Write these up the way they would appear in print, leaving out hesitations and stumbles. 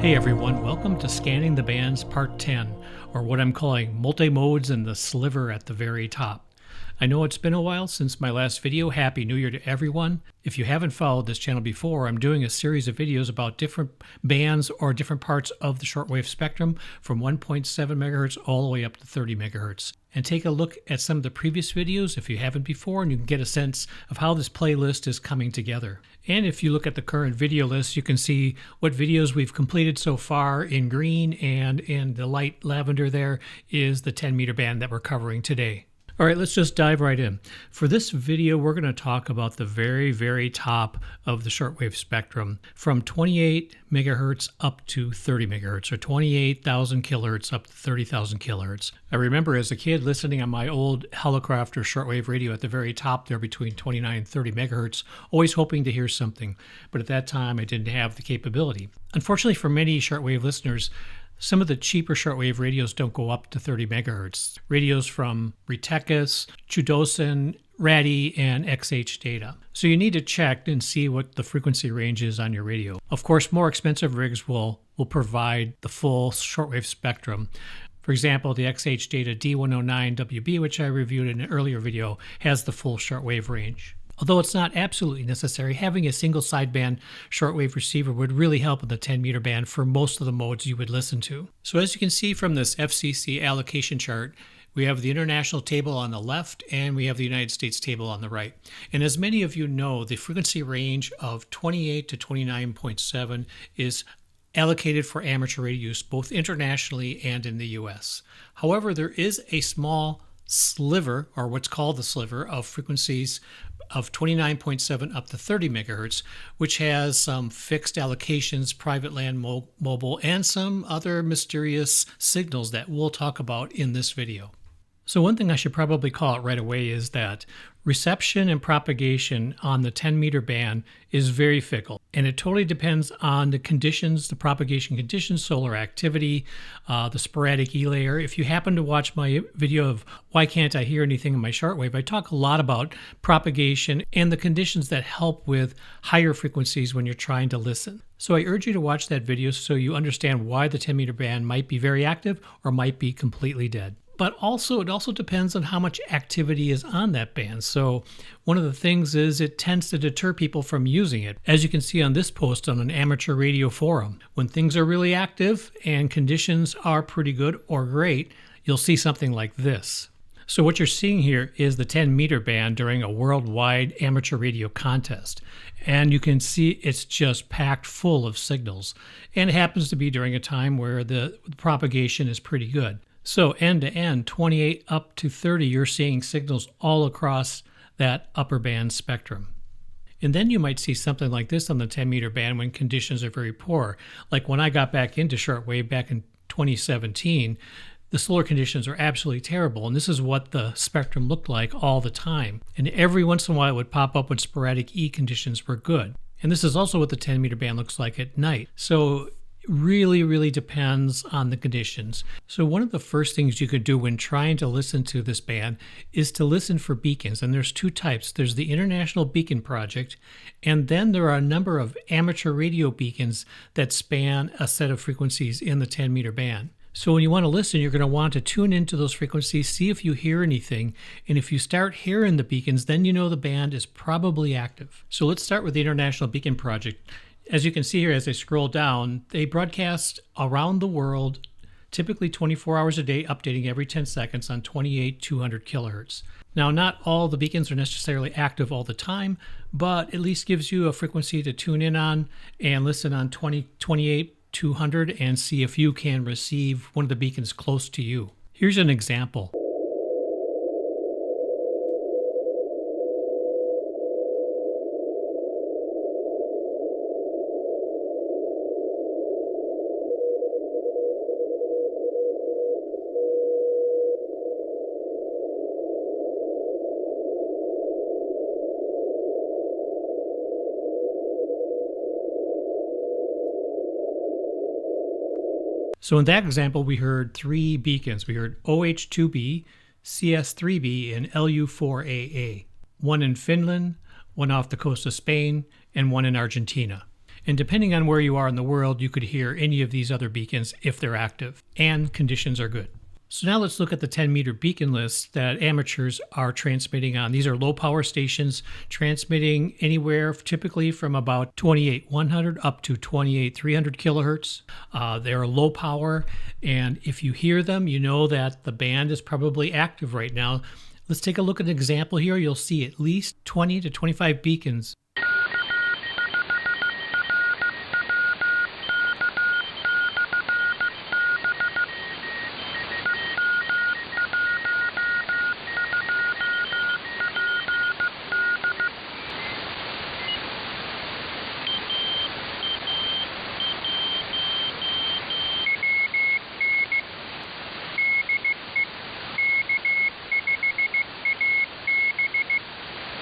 Hey everyone, welcome to Scanning the Bands Part 10, or what I'm calling multi-modes and the sliver at the very top. I know it's been a while since my last video. Happy New Year to everyone. If you haven't followed this channel before, I'm doing a series of videos about different bands or different parts of the shortwave spectrum from 1.7 megahertz all the way up to 30 megahertz. And take a look at some of the previous videos if you haven't before, and you can get a sense of how this playlist is coming together. And if you look at the current video list, you can see what videos we've completed so far in green, and in the light lavender there is the 10 meter band that we're covering today. All right, let's just dive right in. For this video, we're going to talk about the very, very top of the shortwave spectrum from 28 megahertz up to 30 megahertz, or 28,000 kilohertz up to 30,000 kilohertz. I remember as a kid listening on my old Helicopter shortwave radio at the very top there between 29 and 30 megahertz, always hoping to hear something. But at that time, I didn't have the capability. Unfortunately for many shortwave listeners, some of the cheaper shortwave radios don't go up to 30 megahertz. Radios from Ritekis, Chudosin, Radi, and XH Data. So you need to check and see what the frequency range is on your radio. Of course, more expensive rigs will provide the full shortwave spectrum. For example, the XH Data D109WB, which I reviewed in an earlier video, has the full shortwave range. Although it's not absolutely necessary, having a single sideband shortwave receiver would really help in the 10 meter band for most of the modes you would listen to. So as you can see from this FCC allocation chart, we have the international table on the left and we have the United States table on the right. And as many of you know, the frequency range of 28 to 29.7 is allocated for amateur radio use both internationally and in the US. However, there is a small sliver, or what's called the sliver, of frequencies of 29.7 up to 30 megahertz, which has some fixed allocations, private land mobile, and some other mysterious signals that we'll talk about in this video. So one thing I should probably call out right away is that reception and propagation on the 10 meter band is very fickle, and it totally depends on the conditions, the propagation conditions, solar activity, the sporadic E layer. If you happen to watch my video of why can't I hear anything in my shortwave, I talk a lot about propagation and the conditions that help with higher frequencies when you're trying to listen. So I urge you to watch that video so you understand why the 10 meter band might be very active or might be completely dead. But also, it also depends on how much activity is on that band. So one of the things is it tends to deter people from using it. As you can see on this post on an amateur radio forum, when things are really active and conditions are pretty good or great, you'll see something like this. So what you're seeing here is the 10 meter band during a worldwide amateur radio contest. And you can see it's just packed full of signals. And it happens to be during a time where the propagation is pretty good. So end to end, 28 up to 30, you're seeing signals all across that upper band spectrum. And then you might see something like this on the 10 meter band when conditions are very poor. Like when I got back into shortwave back in 2017, the solar conditions are absolutely terrible. And this is what the spectrum looked like all the time. And every once in a while it would pop up when sporadic E conditions were good. And this is also what the 10 meter band looks like at night. So really depends on the conditions. So one of the first things you could do when trying to listen to this band is to listen for beacons. And there's two types. There's the International Beacon Project, and then there are a number of amateur radio beacons that span a set of frequencies in the 10 meter band. So when you want to listen, you're going to want to tune into those frequencies, see if you hear anything. And if you start hearing the beacons, then you know the band is probably active. So let's start with the International Beacon Project. As you can see here, as I scroll down, they broadcast around the world, typically 24 hours a day, updating every 10 seconds on 28,200 kilohertz. Now, not all the beacons are necessarily active all the time, but at least gives you a frequency to tune in on and listen on 28,200 and see if you can receive one of the beacons close to you. Here's an example. So in that example, we heard three beacons. We heard OH2B, CS3B, and LU4AA. One in Finland, one off the coast of Spain, and one in Argentina. And depending on where you are in the world, you could hear any of these other beacons if they're active and conditions are good. So now let's look at the 10 meter beacon list that amateurs are transmitting on. These are low power stations transmitting anywhere typically from about 28,100 up to 28,300 kilohertz. They're low power, and if you hear them, you know that the band is probably active right now. Let's take a look at an example here. You'll see at least 20 to 25 beacons.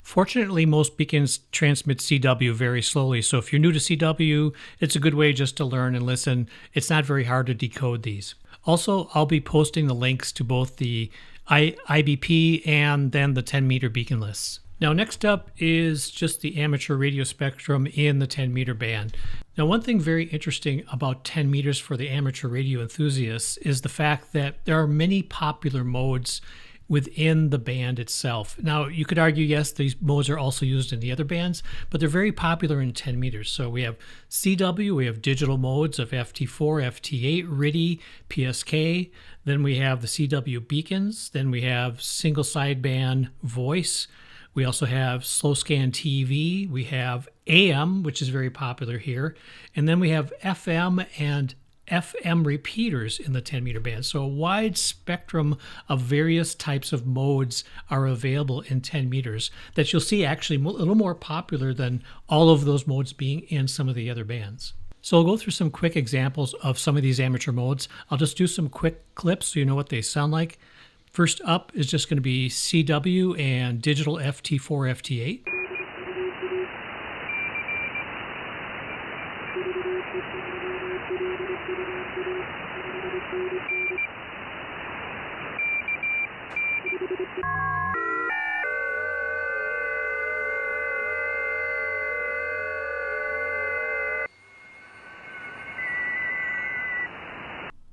Fortunately, most beacons transmit CW very slowly, so if you're new to CW, it's a good way just to learn and listen. It's not very hard to decode these. Also, I'll be posting the links to both the IBP and then the 10 meter beacon lists. Now, next up is just the amateur radio spectrum in the 10 meter band. Now, one thing very interesting about 10 meters for the amateur radio enthusiasts is the fact that there are many popular modes within the band itself. Now, you could argue, yes, these modes are also used in the other bands, but they're very popular in 10 meters. So we have CW, we have digital modes of FT4, FT8, RTTY, PSK. Then we have the CW beacons. Then we have single sideband voice. We also have slow scan TV. We have AM, which is very popular here. And then we have FM and FM repeaters in the 10 meter band. So a wide spectrum of various types of modes are available in 10 meters that you'll see actually a little more popular than all of those modes being in some of the other bands. So I'll go through some quick examples of some of these amateur modes. I'll just do some quick clips so you know what they sound like. First up is just going to be CW and digital FT4, FT8.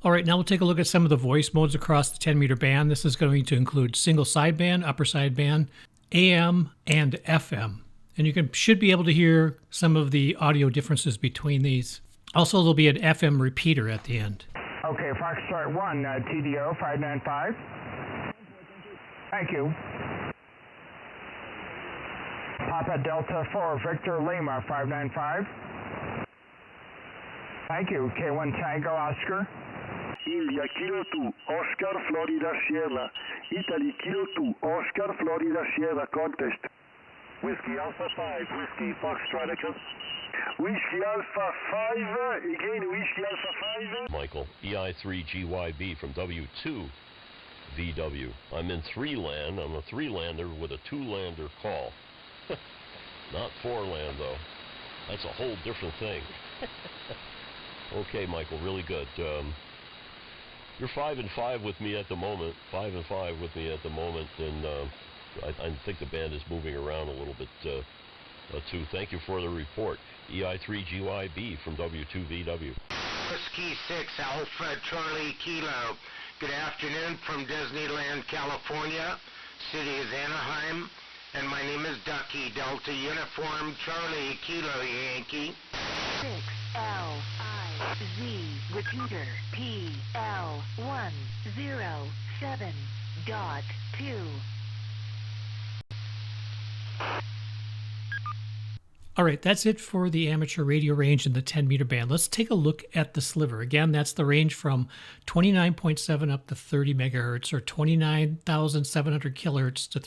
All right, now we'll take a look at some of the voice modes across the 10 meter band. This is going to include single sideband, upper sideband, AM, and FM. And you should be able to hear some of the audio differences between these. Also, there'll be an FM repeater at the end. Okay, Foxtrot 1, TDO 595. Thank you. Papa Delta 4, Victor Lima 595. Thank you. K1 Tango Oscar. India Kilo 2, Oscar Florida Sierra. Italy Kilo 2, Oscar Florida Sierra contest. Whiskey Alpha 5, Whiskey Foxtrot Echo. Whiskey Alpha 5, again Whiskey Alpha 5. Michael, EI3GYB from W2 VW. I'm in 3-land. I'm a 3-lander with a 2-lander call. Not 4-land though. That's a whole different thing. Okay, Michael, really good. You're 5 and 5 with me at the moment. 5 and 5 with me at the moment, and I think the band is moving around a little bit too. Thank you for the report. EI3GYB from W2VW. Whiskey 6 Alpha Charlie Kilo. Good afternoon from Disneyland, California. City is Anaheim, and my name is Ducky. Delta Uniform Charlie Kilo Yankee. 6LIZ repeater PL107.2. All right, that's it for the amateur radio range in the 10 meter band. Let's take a look at the Sliver. Again, that's the range from 29.7 up to 30 megahertz, or 29,700 kilohertz to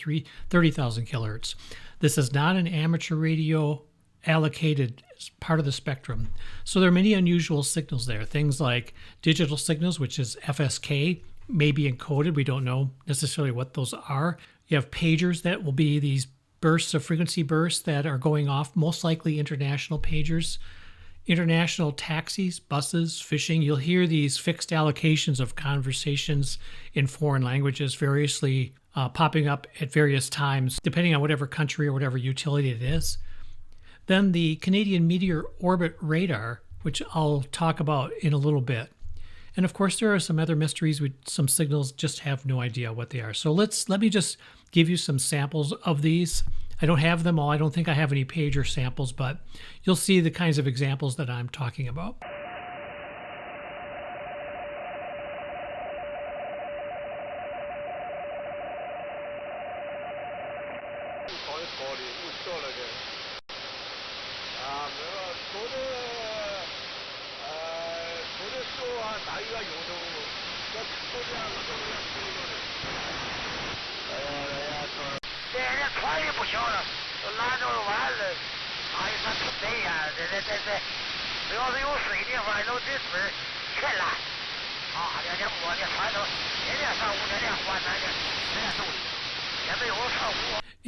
30,000 kilohertz. This is not an amateur radio allocated as part of the spectrum. So there are many unusual signals there. Things like digital signals, which is FSK, may be encoded. We don't know necessarily what those are. You have pagers that will be these bursts of frequency bursts that are going off, most likely international pagers. International taxis, buses, fishing. You'll hear these fixed allocations of conversations in foreign languages variously popping up at various times, depending on whatever country or whatever utility it is. Then the Canadian Meteor Orbit Radar, which I'll talk about in a little bit. And of course, there are some other mysteries with some signals, just have no idea what they are. So let me just give you some samples of these. I don't have them all. I don't think I have any pager samples, but you'll see the kinds of examples that I'm talking about.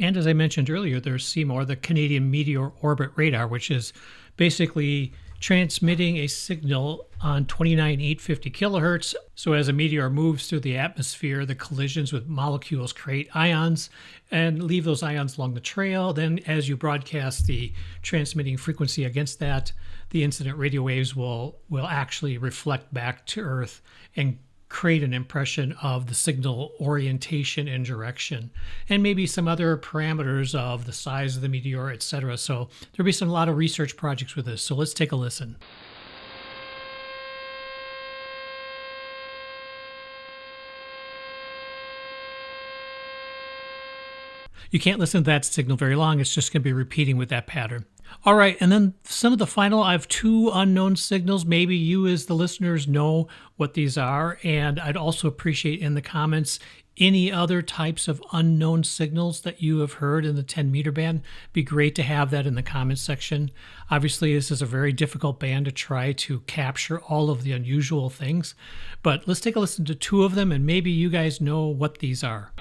And as I mentioned earlier, there's Seymour, the Canadian Meteor Orbit Radar, which is basically transmitting a signal on 29,850 kilohertz. So as a meteor moves through the atmosphere, the collisions with molecules create ions and leave those ions along the trail. Then as you broadcast the transmitting frequency against that, the incident radio waves will actually reflect back to Earth and create an impression of the signal orientation and direction, and maybe some other parameters of the size of the meteor, etc. So there'll be a lot of research projects with this. So let's take a listen. You can't listen to that signal very long. It's just going to be repeating with that pattern. All right, and then some of the final, I have two unknown signals. Maybe you as the listeners know what these are, and I'd also appreciate in the comments any other types of unknown signals that you have heard in the 10 meter band. Be great to have that in the comments section. Obviously, this is a very difficult band to try to capture all of the unusual things, but let's take a listen to two of them, and maybe you guys know what these are.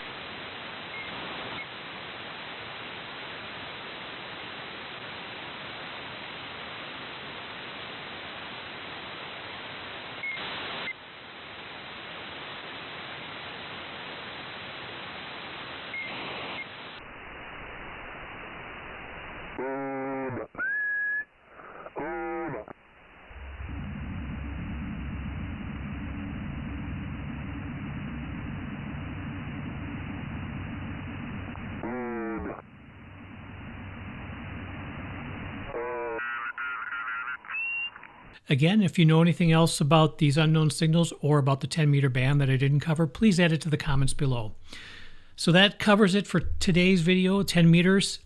Again, if you know anything else about these unknown signals or about the 10 meter band that I didn't cover, please add it to the comments below. So that covers it for today's video, 10 meters.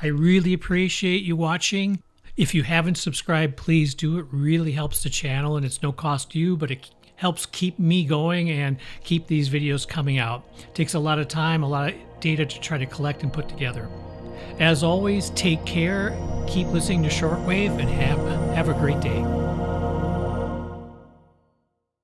I really appreciate you watching. If you haven't subscribed, please do. It really helps the channel, and it's no cost to you, but it helps keep me going and keep these videos coming out. It takes a lot of time, a lot of data to try to collect and put together. As always, take care, keep listening to Shortwave, and have a great day.